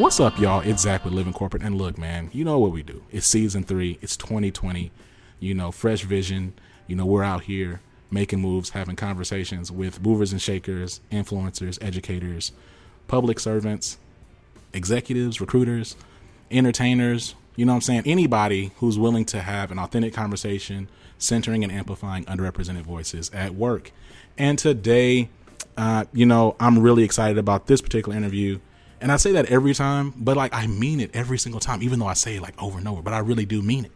What's up, y'all? It's Zach with Living Corporate. And look, man, you know what we do. It's season 3. It's 2020. You know, fresh vision. You know, we're out here making moves, having conversations with movers and shakers, influencers, educators, public servants, executives, recruiters, entertainers. You know what I'm saying? Anybody who's willing to have an authentic conversation, centering and amplifying underrepresented voices at work. And today, I'm really excited about this particular interview. And I say that every time, but like I mean it every single time, even though I say it like over and over, but I really do mean it.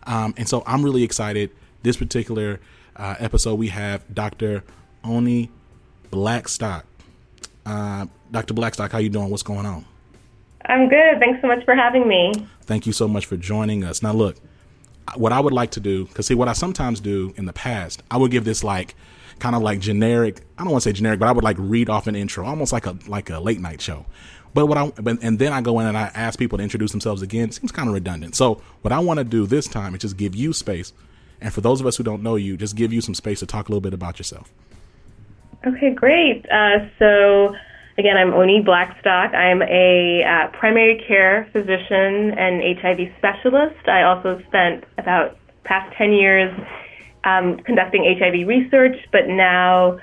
And so I'm really excited. This particular episode, we have Dr. Oni Blackstock. Dr. Blackstock, how you doing? What's going on? I'm good. Thanks so much for having me. Thank you so much for joining us. Now, look, what I would like to do, because see, what I sometimes do in the past, I would give this like kind of like generic. I don't want to say generic, but I would like read off an intro, almost like a late night show. But and then I go in and I ask people to introduce themselves again. It seems kind of redundant. So what I want to do this time is just give you space. And for those of us who don't know you, just give you some space to talk a little bit about yourself. Okay, great. So again, I'm Oni Blackstock. I'm a primary care physician and HIV specialist. I also spent about past 10 years conducting HIV research, but now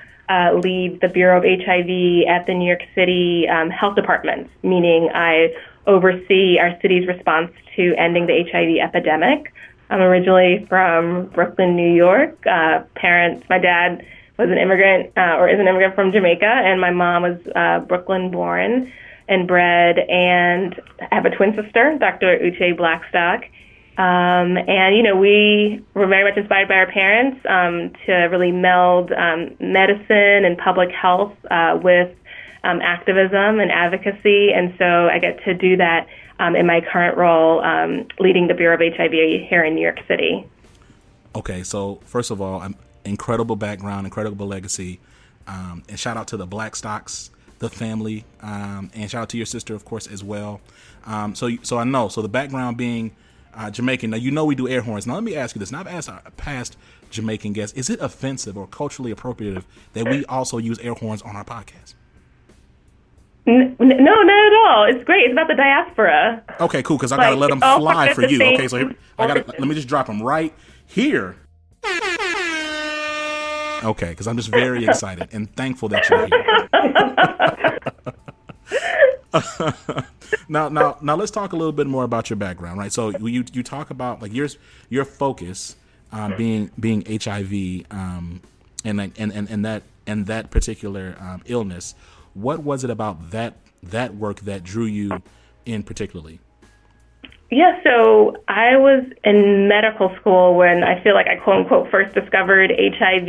lead the Bureau of HIV at the New York City Health Department, meaning I oversee our city's response to ending the HIV epidemic. I'm originally from Brooklyn, New York. My dad was an immigrant or is an immigrant from Jamaica, and my mom was Brooklyn born and bred, and I have a twin sister, Dr. Uche Blackstock. We were very much inspired by our parents to really meld medicine and public health with activism and advocacy. And so I get to do that in my current role leading the Bureau of HIV here in New York City. Okay, so first of all, incredible background, incredible legacy, and shout out to the Blackstocks, the family, and shout out to your sister, of course, as well. So I know, so the background being Jamaican. Now, you know we do air horns. Now, let me ask you this. Now, I've asked our past Jamaican guests, is it offensive or culturally appropriate that we also use air horns on our podcast? No, not at all. It's great. It's about the diaspora. Okay, cool, because I got to let them fly for you. Okay, so let me just drop them right here. Okay, because I'm just very excited and thankful that you're here. Now, let's talk a little bit more about your background, right? So you talk about like your focus being HIV and that particular illness. What was it about that work that drew you in particularly? Yeah, so I was in medical school when I feel like I quote unquote first discovered HIV,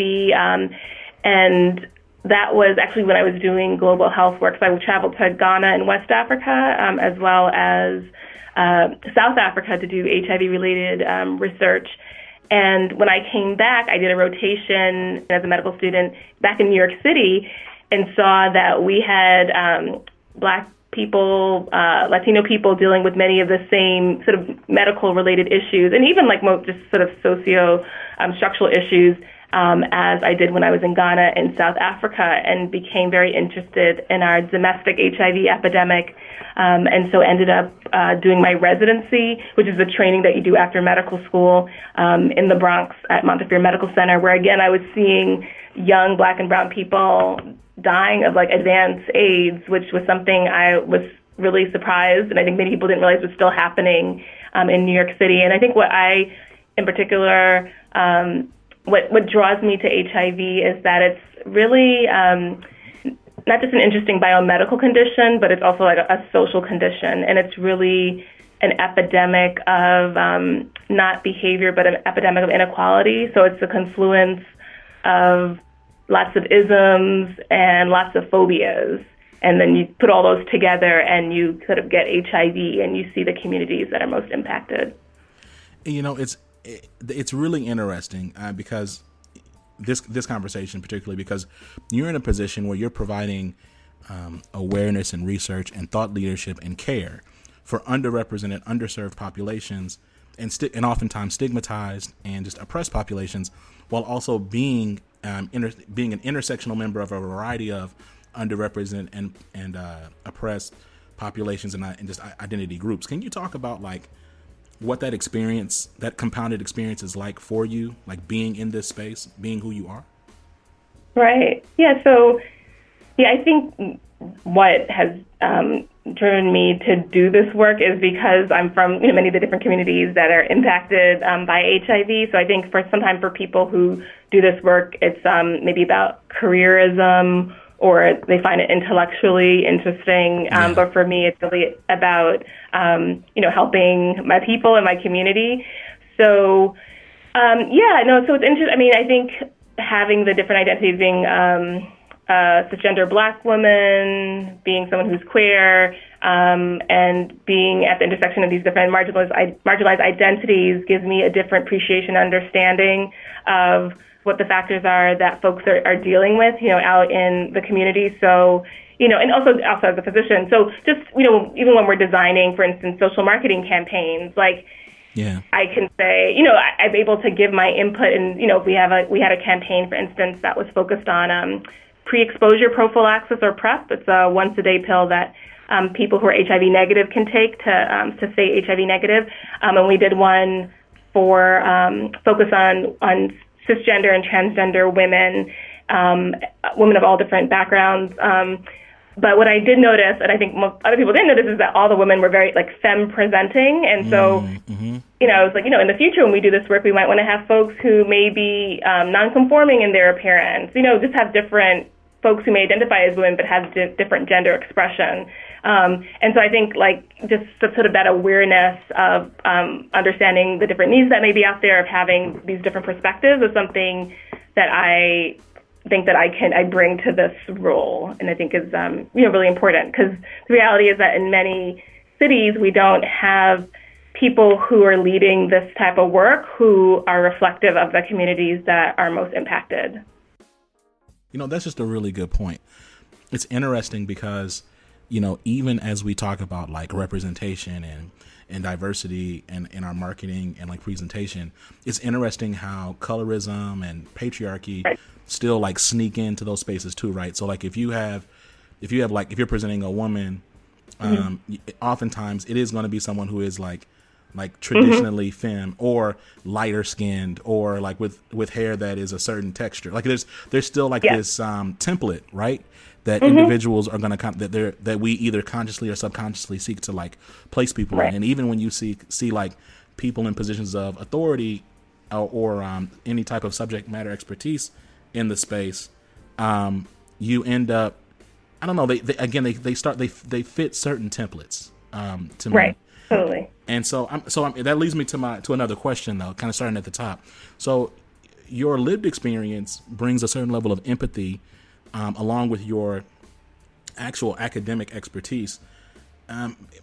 and that was actually when I was doing global health work. So I traveled to Ghana and West Africa, as well as South Africa to do HIV-related research. And when I came back, I did a rotation as a medical student back in New York City and saw that we had Black people, Latino people dealing with many of the same sort of medical-related issues, and even like just sort of socio-structural issues as I did when I was in Ghana and South Africa, and became very interested in our domestic HIV epidemic, and so ended up doing my residency, which is the training that you do after medical school in the Bronx at Montefiore Medical Center, where, again, I was seeing young Black and brown people dying of like advanced AIDS, which was something I was really surprised, and I think many people didn't realize was still happening in New York City. And I think what I, in particular, what draws me to HIV is that it's really not just an interesting biomedical condition, but it's also like a social condition, and it's really an epidemic of not behavior, but an epidemic of inequality. So it's a confluence of lots of isms and lots of phobias. And then you put all those together and you sort of get HIV, and you see the communities that are most impacted. You know, it's really interesting because this conversation, particularly because you're in a position where you're providing awareness and research and thought leadership and care for underrepresented, underserved populations and oftentimes stigmatized and just oppressed populations, while also being an intersectional member of a variety of underrepresented and oppressed populations and just identity groups. Can you talk about like what that experience, that compounded experience is like for you, like being in this space, being who you are? Right. Yeah. So, yeah, I think what has driven me to do this work is because I'm from many of the different communities that are impacted by HIV. So I think sometimes for people who do this work, it's maybe about careerism or they find it intellectually interesting. But for me, it's really about, helping my people and my community. So, so it's interesting. I mean, I think having the different identities, being cisgender Black woman, being someone who's queer, and being at the intersection of these different marginalized identities gives me a different appreciation, understanding of what the factors are that folks are dealing with, out in the community. So, and also as a physician. So just, even when we're designing, for instance, social marketing campaigns, like, I can say, I'm able to give my input, and we had a campaign, for instance, that was focused on pre-exposure prophylaxis, or PrEP. It's a once-a-day pill that people who are HIV negative can take to stay HIV negative. And we did one for focus on cisgender and transgender women, women of all different backgrounds. But what I did notice, and I think most other people didn't notice, is that all the women were very femme presenting. And so, I was like, in the future when we do this work, we might want to have folks who may be non-conforming in their appearance, just have different folks who may identify as women but have different gender expression. And so I think just sort of that awareness of understanding the different needs that may be out there, of having these different perspectives, is something that I think that I bring to this role, and I think is really important, because the reality is that in many cities we don't have people who are leading this type of work who are reflective of the communities that are most impacted. That's just a really good point. It's interesting because, even as we talk about representation and diversity and in our marketing and presentation, it's interesting how colorism and patriarchy still sneak into those spaces too, right? So if you're presenting a woman, oftentimes it is going to be someone who is traditionally femme, or lighter skinned, or with hair that is a certain texture. There's still this template, right? That individuals are going to that we either consciously or subconsciously seek to place people in. And even when you see people in positions of authority or any type of subject matter expertise in the space, you end up, I don't know, they fit certain templates to me. Right. Totally. And so that leads me to another question, though, kind of starting at the top. So your lived experience brings a certain level of empathy, along with your actual academic expertise.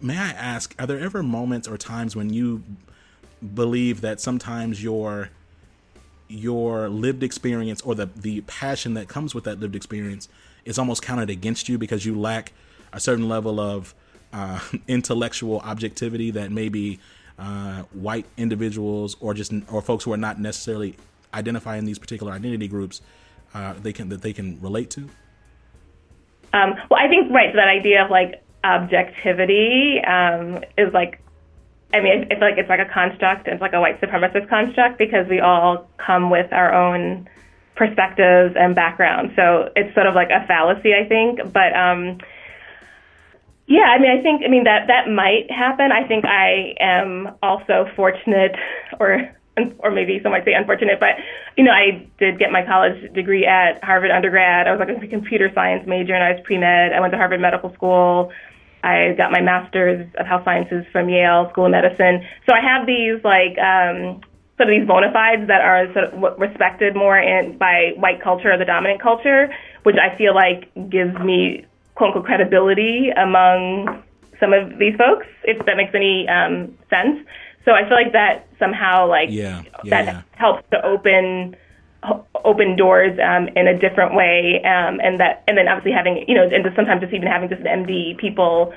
May I ask, are there ever moments or times when you believe that sometimes your lived experience, or the passion that comes with that lived experience, is almost counted against you because you lack a certain level of intellectual objectivity that maybe white individuals or folks who are not necessarily identifying these particular identity groups they can relate to? Well, I think so that idea of objectivity is it's a construct. It's a white supremacist construct, because we all come with our own perspectives and backgrounds. So it's sort of a fallacy, I think. But I think that might happen. I think I am also fortunate, or maybe some might say unfortunate, but, I did get my college degree at Harvard undergrad. I was a computer science major, and I was pre-med. I went to Harvard Medical School. I got my master's of health sciences from Yale School of Medicine. So I have these, sort of these bona fides that are sort of respected more by white culture, or the dominant culture, which I feel gives me quote-unquote credibility among some of these folks, if that makes any sense. So I feel that somehow that helps to open doors in a different way, and then obviously having and sometimes just even having just MD people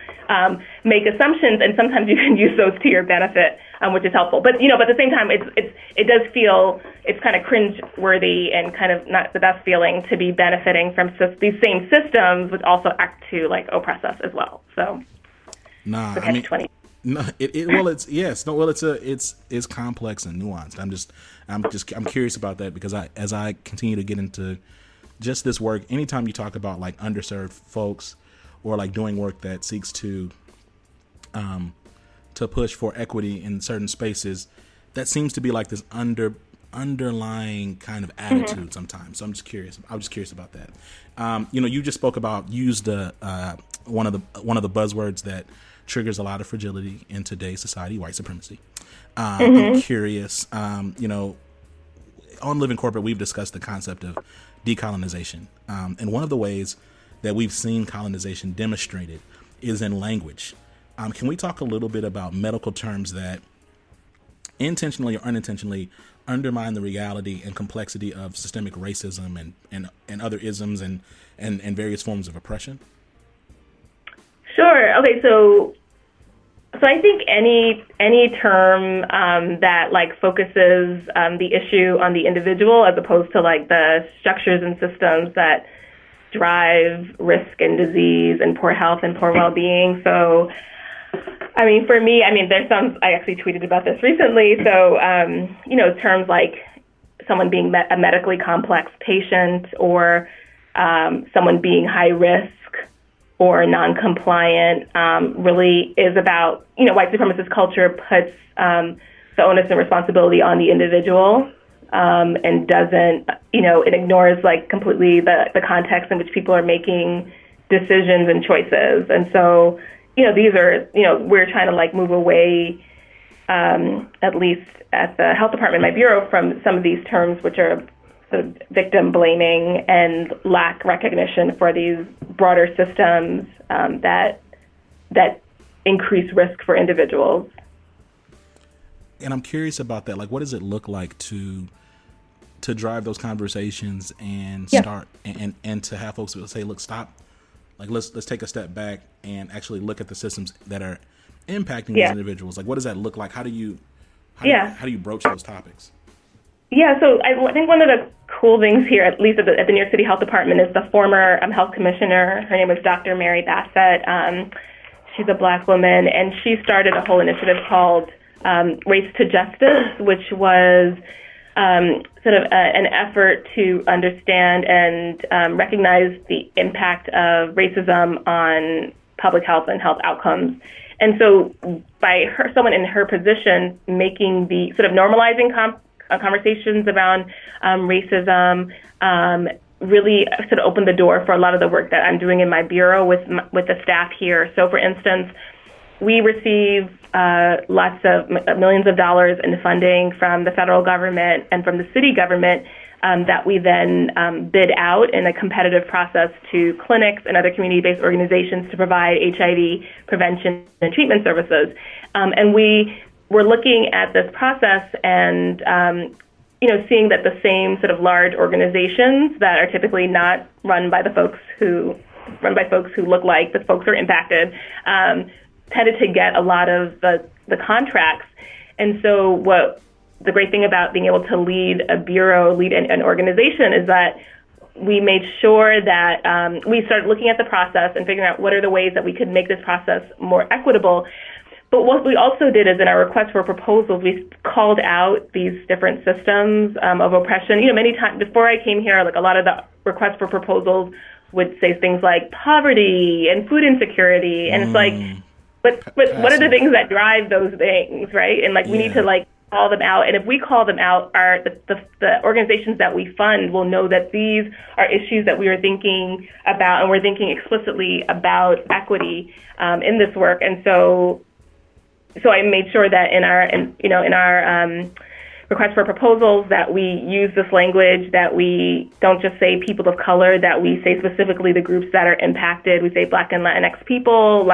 make assumptions, and sometimes you can use those to your benefit, which is helpful. But but at the same time, it does feel it's kind of cringe-worthy and kind of not the best feeling to be benefiting from these same systems, which also act to oppress us as well. So. Nah, the catch-20. No, it's complex and nuanced. I'm curious about that because as I continue to get into just this work, anytime you talk about like underserved folks or like doing work that seeks to push for equity in certain spaces, that seems to be like this underlying kind of attitude sometimes. So I'm just curious. I was just curious about that. You just spoke about one of the buzzwords that triggers a lot of fragility in today's society, white supremacy. I'm curious, on Living Corporate, we've discussed the concept of decolonization. And one of the ways that we've seen colonization demonstrated is in language. Can we talk a little bit about medical terms that intentionally or unintentionally undermine the reality and complexity of systemic racism and other isms and various forms of oppression? Sure. Okay. So I think any term that like focuses the issue on the individual as opposed to like the structures and systems that drive risk and disease and poor health and poor well-being. So, I mean, for me, there's some, I actually tweeted about this recently. So, terms like someone being a medically complex patient or someone being high risk or non-compliant really is about, white supremacist culture puts the onus and responsibility on the individual and doesn't, it ignores like completely the context in which people are making decisions and choices. And so, these are, we're trying to like move away, at least at the Health Department, my bureau, from some of these terms, which are sort of victim blaming and lack recognition for these broader systems that increase risk for individuals. And I'm curious about that. Like, what does it look like to drive those conversations and start and to have folks say, look, stop. Like, let's take a step back and actually look at the systems that are impacting these individuals. Like, what does that look like? How do you broach those topics? Yeah, so I think one of the cool things here, at least at the New York City Health Department, is the former health commissioner. Her name was Dr. Mary Bassett. She's a Black woman, and she started a whole initiative called Race to Justice, which was sort of an effort to understand and recognize the impact of racism on public health and health outcomes. And so by someone in her position making the sort of normalizing conversations around racism really sort of opened the door for a lot of the work that I'm doing in my bureau with the staff here. So, for instance, we receive lots of millions of dollars in funding from the federal government and from the city government that we then bid out in a competitive process to clinics and other community-based organizations to provide HIV prevention and treatment services. And we're looking at this process and, seeing that the same sort of large organizations that are typically not run by folks who look like the folks who are impacted, tended to get a lot of the contracts. And so what the great thing about being able to lead an organization is that we made sure that we started looking at the process and figuring out what are the ways that we could make this process more equitable. But what we also did is in our request for proposals, we called out these different systems of oppression. Many times before I came here, like a lot of the requests for proposals would say things like poverty and food insecurity. And it's like, but what are the things that drive those things, right? And like we need to like call them out. And if we call them out, the organizations that we fund will know that these are issues that we are thinking about, and we're thinking explicitly about equity in this work. And so I made sure that in our request for proposals that we use this language, that we don't just say people of color, that we say specifically the groups that are impacted. We say Black and Latinx people,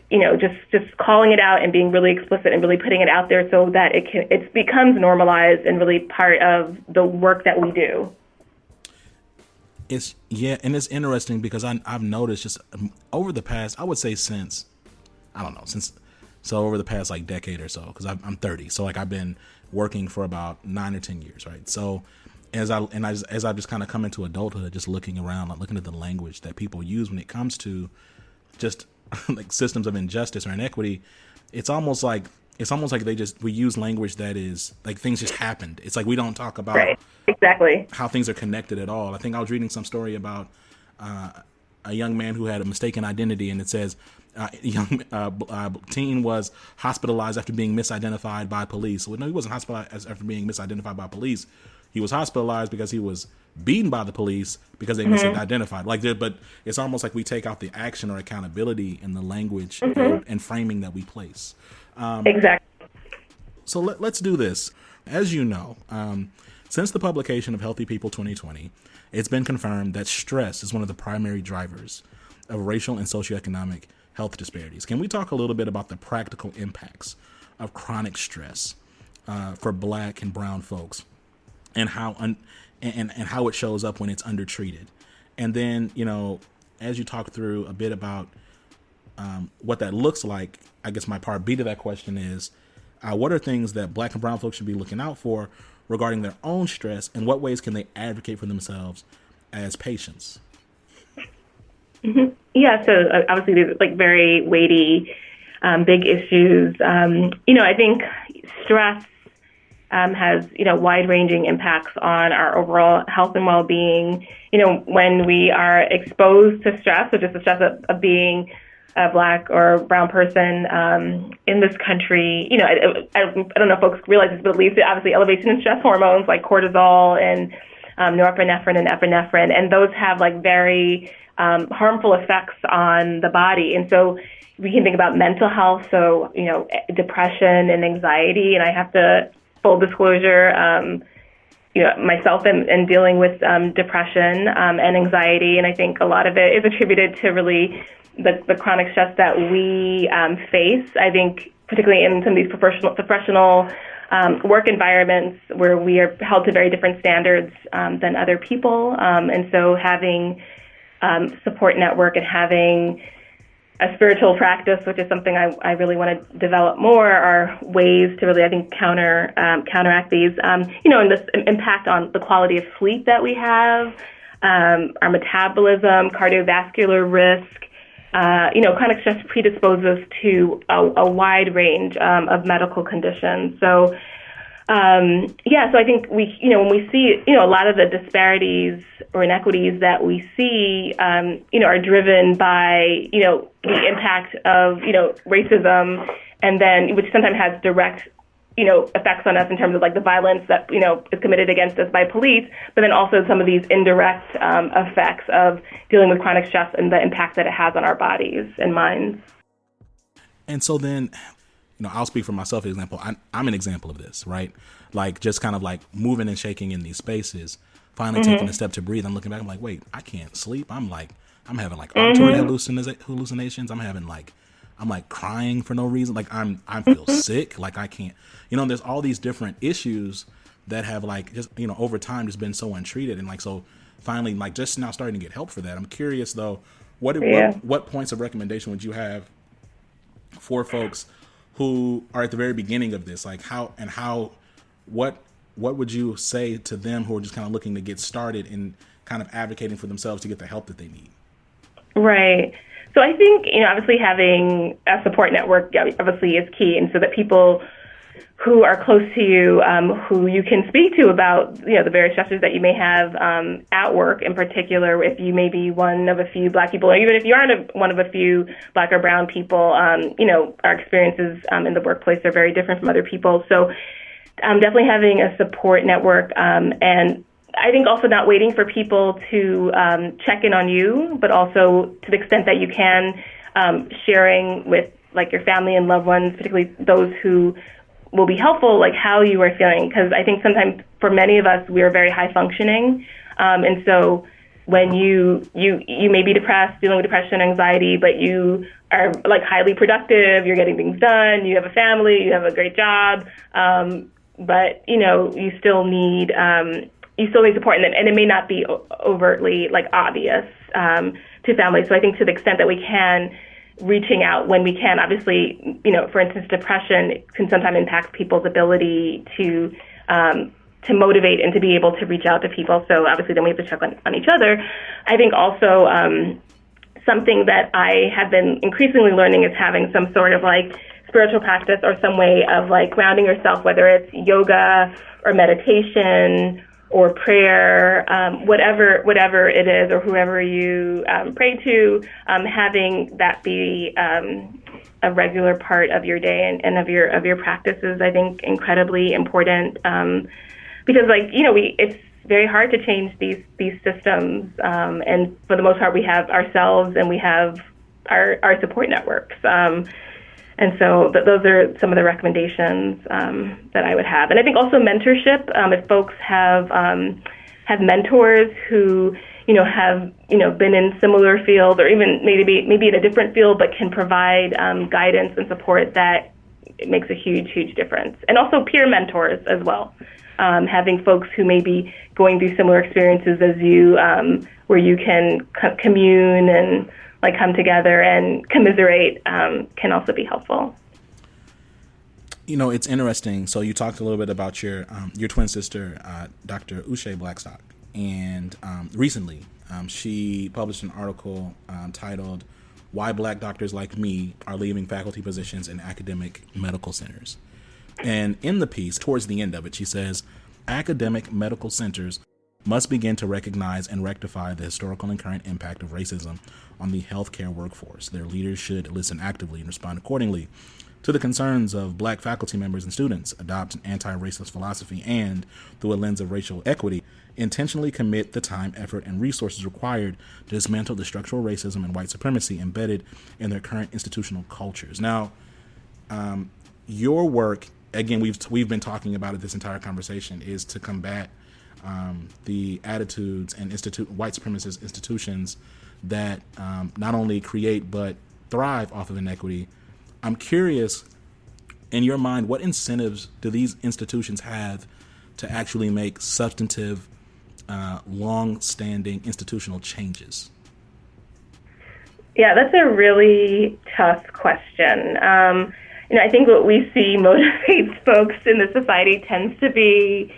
it's just calling it out and being really explicit and really putting it out there so that it becomes normalized and really part of the work that we do. And it's interesting because I've noticed just over the past, I would say so over the past like decade or so, because I'm 30, so like I've been working for about 9 or 10 years, right? So as I've just kind of come into adulthood, just looking around, like looking at the language that people use when it comes to just like systems of injustice or inequity, it's almost like we use language that is like things just happened. It's like we don't talk about Right. Exactly. how things are connected at all. I think I was reading some story about a young man who had a mistaken identity, and it says young teen was hospitalized after being misidentified by police. Well, no, he wasn't hospitalized after being misidentified by police. He was hospitalized because he was beaten by the police because they misidentified. But it's almost like we take out the action or accountability in the language and framing that we place. Exactly. So let's do this. As you know, since the publication of Healthy People 2020, it's been confirmed that stress is one of the primary drivers of racial and socioeconomic health disparities. Can we talk a little bit about the practical impacts of chronic stress for Black and brown folks, and how and how it shows up when it's undertreated? And then, as you talk through a bit about what that looks like, I guess my part B to that question is, what are things that Black and brown folks should be looking out for regarding their own stress, and what ways can they advocate for themselves as patients? Mm-hmm. Yeah, so obviously these like very weighty, big issues. I think stress has, wide-ranging impacts on our overall health and well-being. When we are exposed to stress, so just the stress of being a Black or brown person in this country, I don't know if folks realize this, but it leads to obviously elevation in stress hormones like cortisol and norepinephrine and epinephrine, and those have like very harmful effects on the body. And so we can think about mental health, so depression and anxiety. And I have to, full disclosure, myself and dealing with depression and anxiety, and I think a lot of it is attributed to really the chronic stress that we face. I think particularly in some of these professional work environments where we are held to very different standards than other people, and so having support network and having a spiritual practice, which is something I really want to develop more, are ways to really, I think, counteract these, and this impact on the quality of sleep that we have, our metabolism, cardiovascular risk. Chronic stress predisposes to a wide range of medical conditions. So, so I think when we see, a lot of the disparities or inequities that we see, are driven by, the impact of, racism, and then which sometimes has direct, effects on us in terms of like the violence that, is committed against us by police, but then also some of these indirect effects of dealing with chronic stress and the impact that it has on our bodies and minds. And so then, I'll speak for myself, for example. I'm an example of this, right? Like just kind of like moving and shaking in these spaces, finally taking a step to breathe. I'm looking back, I'm like, wait, I can't sleep. I'm having like auditory hallucinations. I'm like crying for no reason. Like I feel sick. Like I can't, there's all these different issues that have like just, over time just been so untreated. And like, so finally, like just now starting to get help for that. I'm curious though, what points of recommendation would you have for folks who are at the very beginning of this? Like what would you say to them who are just kind of looking to get started in kind of advocating for themselves to get the help that they need? Right. So I think, obviously having a support network obviously is key. And so that people who are close to you, who you can speak to about, the various stressors that you may have at work, in particular, if you may be one of a few Black people, or even if you aren't one of a few Black or brown people, our experiences in the workplace are very different from other people. So definitely having a support network, and I think also not waiting for people to check in on you, but also to the extent that you can, sharing with like your family and loved ones, particularly those who will be helpful, like how you are feeling. Because I think sometimes for many of us, we are very high functioning. And so when you may be depressed, dealing with depression, anxiety, but you are like highly productive, you're getting things done, you have a family, you have a great job, but you still need support, and it may not be overtly like obvious to families. So I think to the extent that we can, reaching out when we can. Obviously, for instance, depression can sometimes impact people's ability to motivate and to be able to reach out to people. So obviously then we have to check on each other. I think also something that I have been increasingly learning is having some sort of like spiritual practice or some way of like grounding yourself, whether it's yoga or meditation or prayer, whatever it is, or whoever you pray to, having that be a regular part of your day and of your practices, I think incredibly important, because it's very hard to change these systems, and for the most part we have ourselves and we have our support networks, and so those are some of the recommendations that I would have. And I think also mentorship, if folks have mentors who have been in similar fields, or even maybe in a different field, but can provide guidance and support, that it makes a huge difference. And also peer mentors as well, having folks who may be going through similar experiences as you, where you can commune and like come together and commiserate, can also be helpful. It's interesting. So you talked a little bit about your twin sister, Dr. Oni Blackstock, and recently she published an article titled "Why Black Doctors Like Me Are Leaving Faculty Positions in Academic Medical Centers." And in the piece, towards the end of it, she says, academic medical centers must begin to recognize and rectify the historical and current impact of racism on the healthcare workforce. Their leaders should listen actively and respond accordingly to the concerns of Black faculty members and students, adopt an anti-racist philosophy, and, through a lens of racial equity, intentionally commit the time, effort, and resources required to dismantle the structural racism and white supremacy embedded in their current institutional cultures. Now, your work, again, we've been talking about it this entire conversation, is to combat the attitudes and white supremacist institutions that not only create but thrive off of inequity. I'm curious, in your mind, what incentives do these institutions have to actually make substantive, long-standing institutional changes? Yeah, that's a really tough question. I think what we see motivates folks in the society tends to be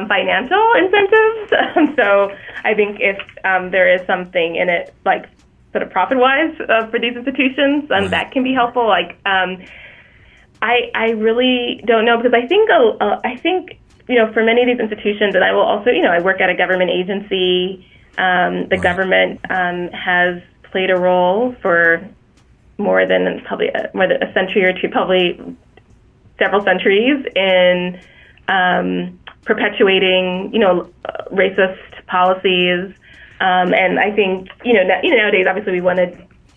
financial incentives. So I think if there is something in it, like sort of profit-wise for these institutions, right, that can be helpful. Like, I really don't know, because I think for many of these institutions, and I will also, I work at a government agency. The right, government has played a role for more than a century or two, probably several centuries, in perpetuating, racist policies. And I think, nowadays, obviously, we want to,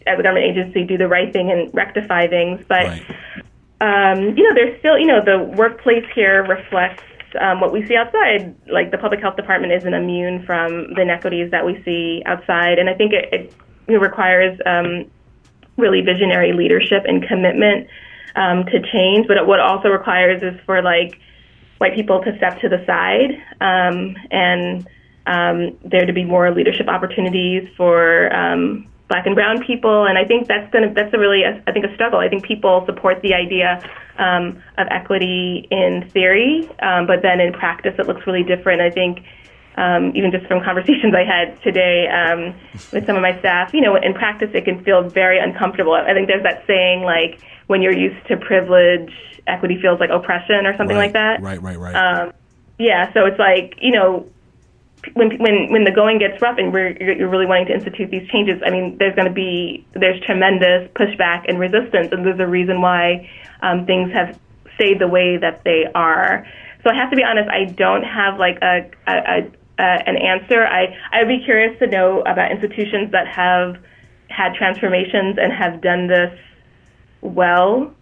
as a government agency, do the right thing and rectify things. But, right, there's still, the workplace here reflects what we see outside. Like, the Public Health Department isn't immune from the inequities that we see outside. And I think it requires really visionary leadership and commitment to change. But what it also requires is for, like, white people to step to the side and there to be more leadership opportunities for Black and brown people. And I think that's a struggle. I think people support the idea of equity in theory, but then in practice it looks really different. I think even just from conversations I had today with some of my staff, in practice it can feel very uncomfortable. I think there's that saying, like, when you're used to privilege, equity feels like oppression, or something like that. Right. Yeah, so it's like, when the going gets rough and you're really wanting to institute these changes, I mean, there's tremendous pushback and resistance, and there's a reason why things have stayed the way that they are. So I have to be honest, I don't have like an answer. I'd be curious to know about institutions that have had transformations and have done this well.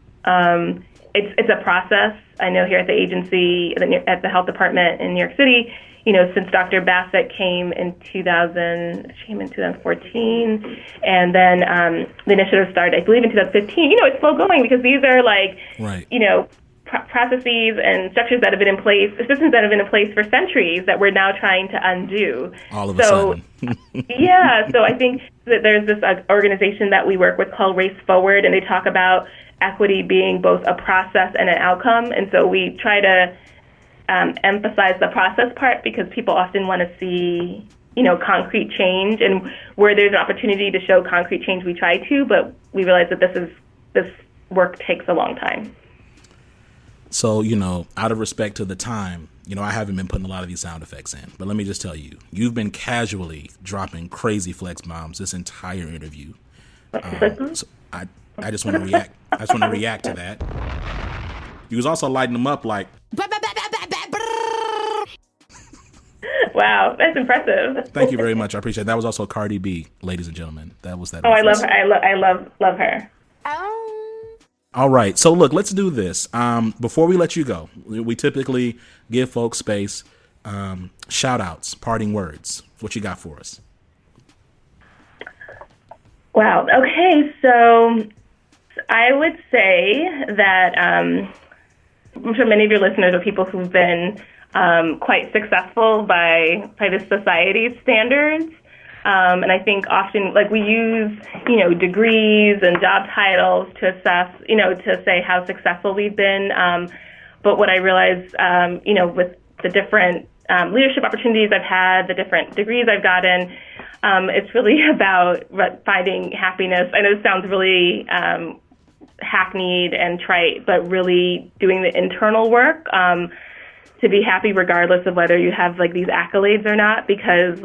It's a process. I know here at the agency, at the health department in New York City, since Dr. Bassett came in 2014, and then the initiative started, I believe, in 2015. It's slow going because these are like, right, processes and structures that have been in place, systems that have been in place for centuries that we're now trying to undo. All of a sudden. Yeah, so I think that there's this organization that we work with called Race Forward, and they talk about equity being both a process and an outcome. And so we try to emphasize the process part because people often want to see concrete change, and where there's an opportunity to show concrete change, we try to, but we realize that this work takes a long time. So, out of respect to the time, I haven't been putting a lot of these sound effects in, but let me just tell you, you've been casually dropping crazy flex bombs this entire interview. So I just want to react. I just want to react to that. You was also lighting them up like. Wow, that's impressive. Thank you very much. I appreciate it. That was also Cardi B, ladies and gentlemen. That was that. Oh, reference. I love her. I love her. All right. So look, let's do this. Before we let you go, we typically give folks space. Shout outs, parting words. What you got for us? Wow. Okay. So I would say that I'm sure many of your listeners are people who've been quite successful by the society's standards. And I think often, we use, degrees and job titles to assess, to say how successful we've been. But what I realized, with the different leadership opportunities I've had, the different degrees I've gotten, it's really about finding happiness. I know this sounds really hackneyed and trite, but really doing the internal work to be happy regardless of whether you have these accolades or not, because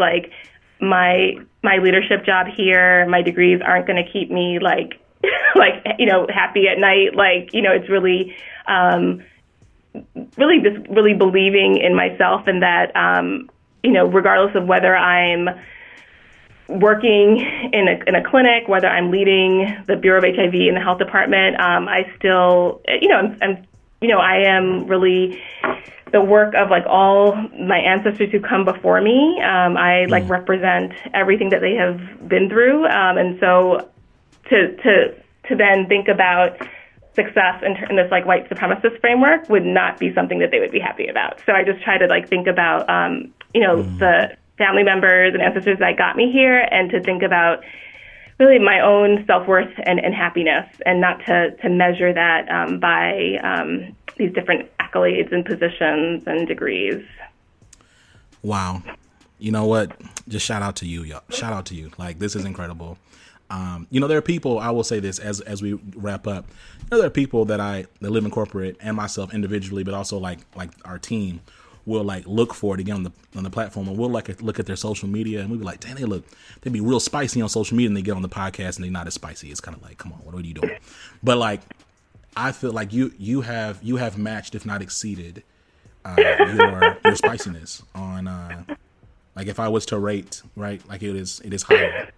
my leadership job here, my degrees aren't going to keep me happy at night. It's really really believing in myself, and that regardless of whether I'm working in a clinic, whether I'm leading the Bureau of HIV in the Health Department, I still I am really the work of all my ancestors who come before me. I represent everything that they have been through, and so to then think about success in this white supremacist framework would not be something that they would be happy about. So I just try to think about the family members and ancestors that got me here, and to think about really my own self-worth and happiness, and not to measure that by these different accolades and positions and degrees. Wow. You know what? Just shout out to you, y'all. Shout out to you. This is incredible. There are people, I will say this as we wrap up, there are people that live in corporate, and myself individually, but also like our team will look for to get on the platform, and we'll look at their social media, and we'll be like, damn, they be real spicy on social media, and they get on the podcast and they're not as spicy. It's kind of come on, what are you doing? But I feel like you have matched, if not exceeded, your spiciness on if I was to rate, right, it is higher.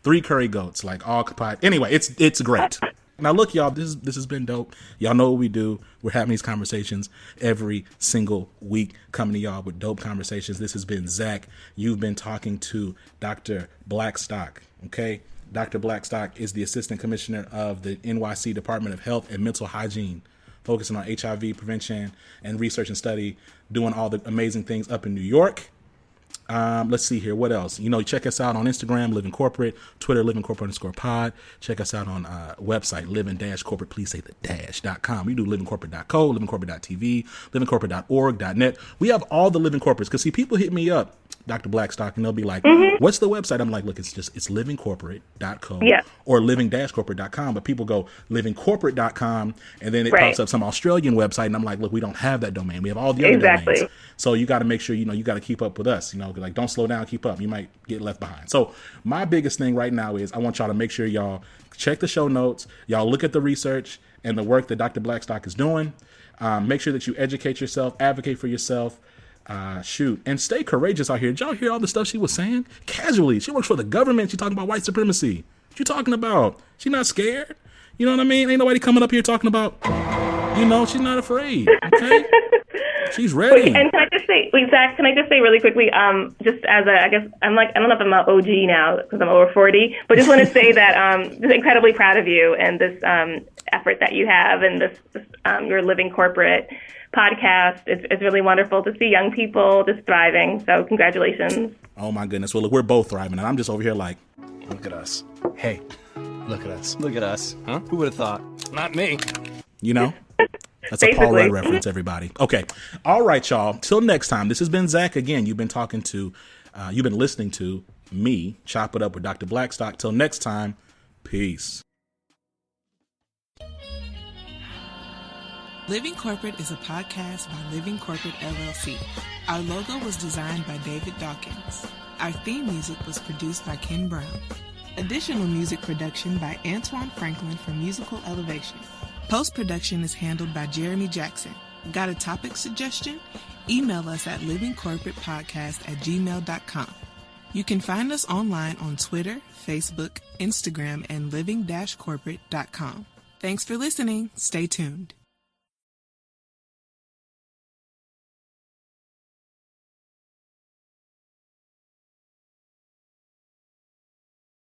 3 curry goats, all pot. Anyway, it's great. Now look, y'all, this has been dope. Y'all know what we do. We're having these conversations every single week, coming to y'all with dope conversations. This has been Zach. You've been talking to Dr. Blackstock, okay? Dr. Blackstock is the Assistant Commissioner of the NYC Department of Health and Mental Hygiene, focusing on HIV prevention and research and study, doing all the amazing things up in New York. Let's see here. What else? Check us out on Instagram, Living Corporate, Twitter, Living Corporate _pod. Check us out on website, living-corporate, please say the dash.com. We do livingcorporate.co, livingcorporate.tv, livingcorporate.org.net. We have all the Living Corporates, because people hit me up, Dr. Blackstock, and they'll be like, what's the website? I'm like, look, it's livingcorporate.co or living-corporate.com. But people go livingcorporate.com, and then it pops up some Australian website, and I'm like, look, we don't have that domain. We have all the other domains. So you got to make sure, you got to keep up with us. Don't slow down, keep up. You might get left behind. So my biggest thing right now is I want y'all to make sure y'all check the show notes. Y'all look at the research and the work that Dr. Blackstock is doing. Make sure that you educate yourself, advocate for yourself. And stay courageous out here. Did y'all hear all the stuff she was saying? Casually. She works for the government. She talking about white supremacy. What you talking about? She not scared. You know what I mean? Ain't nobody coming up here talking about, she's not afraid. Okay? She's ready. Wait, and can I just say, Zach, really quickly, just as I guess, I don't know if I'm an OG now because I'm over 40, but just want to say that just incredibly proud of you and this effort that you have, and this your Living Corporate podcast. It's really wonderful to see young people just thriving. So congratulations. Oh my goodness. Well, look, we're both thriving, and I'm just over here look at us. Hey, look at us. Look at us. Huh? Who would have thought? Not me. That's a Paul Rudd reference, everybody. Okay. All right, y'all. Till next time. This has been Zach again. You've been listening to me chop it up with Dr. Blackstock. Till next time. Peace. Living Corporate is a podcast by Living Corporate LLC. Our logo was designed by David Dawkins. Our theme music was produced by Ken Brown. Additional music production by Antoine Franklin for Musical Elevation. Post-production is handled by Jeremy Jackson. Got a topic suggestion? Email us at livingcorporatepodcast@gmail.com. You can find us online on Twitter, Facebook, Instagram, and living-corporate.com. Thanks for listening. Stay tuned.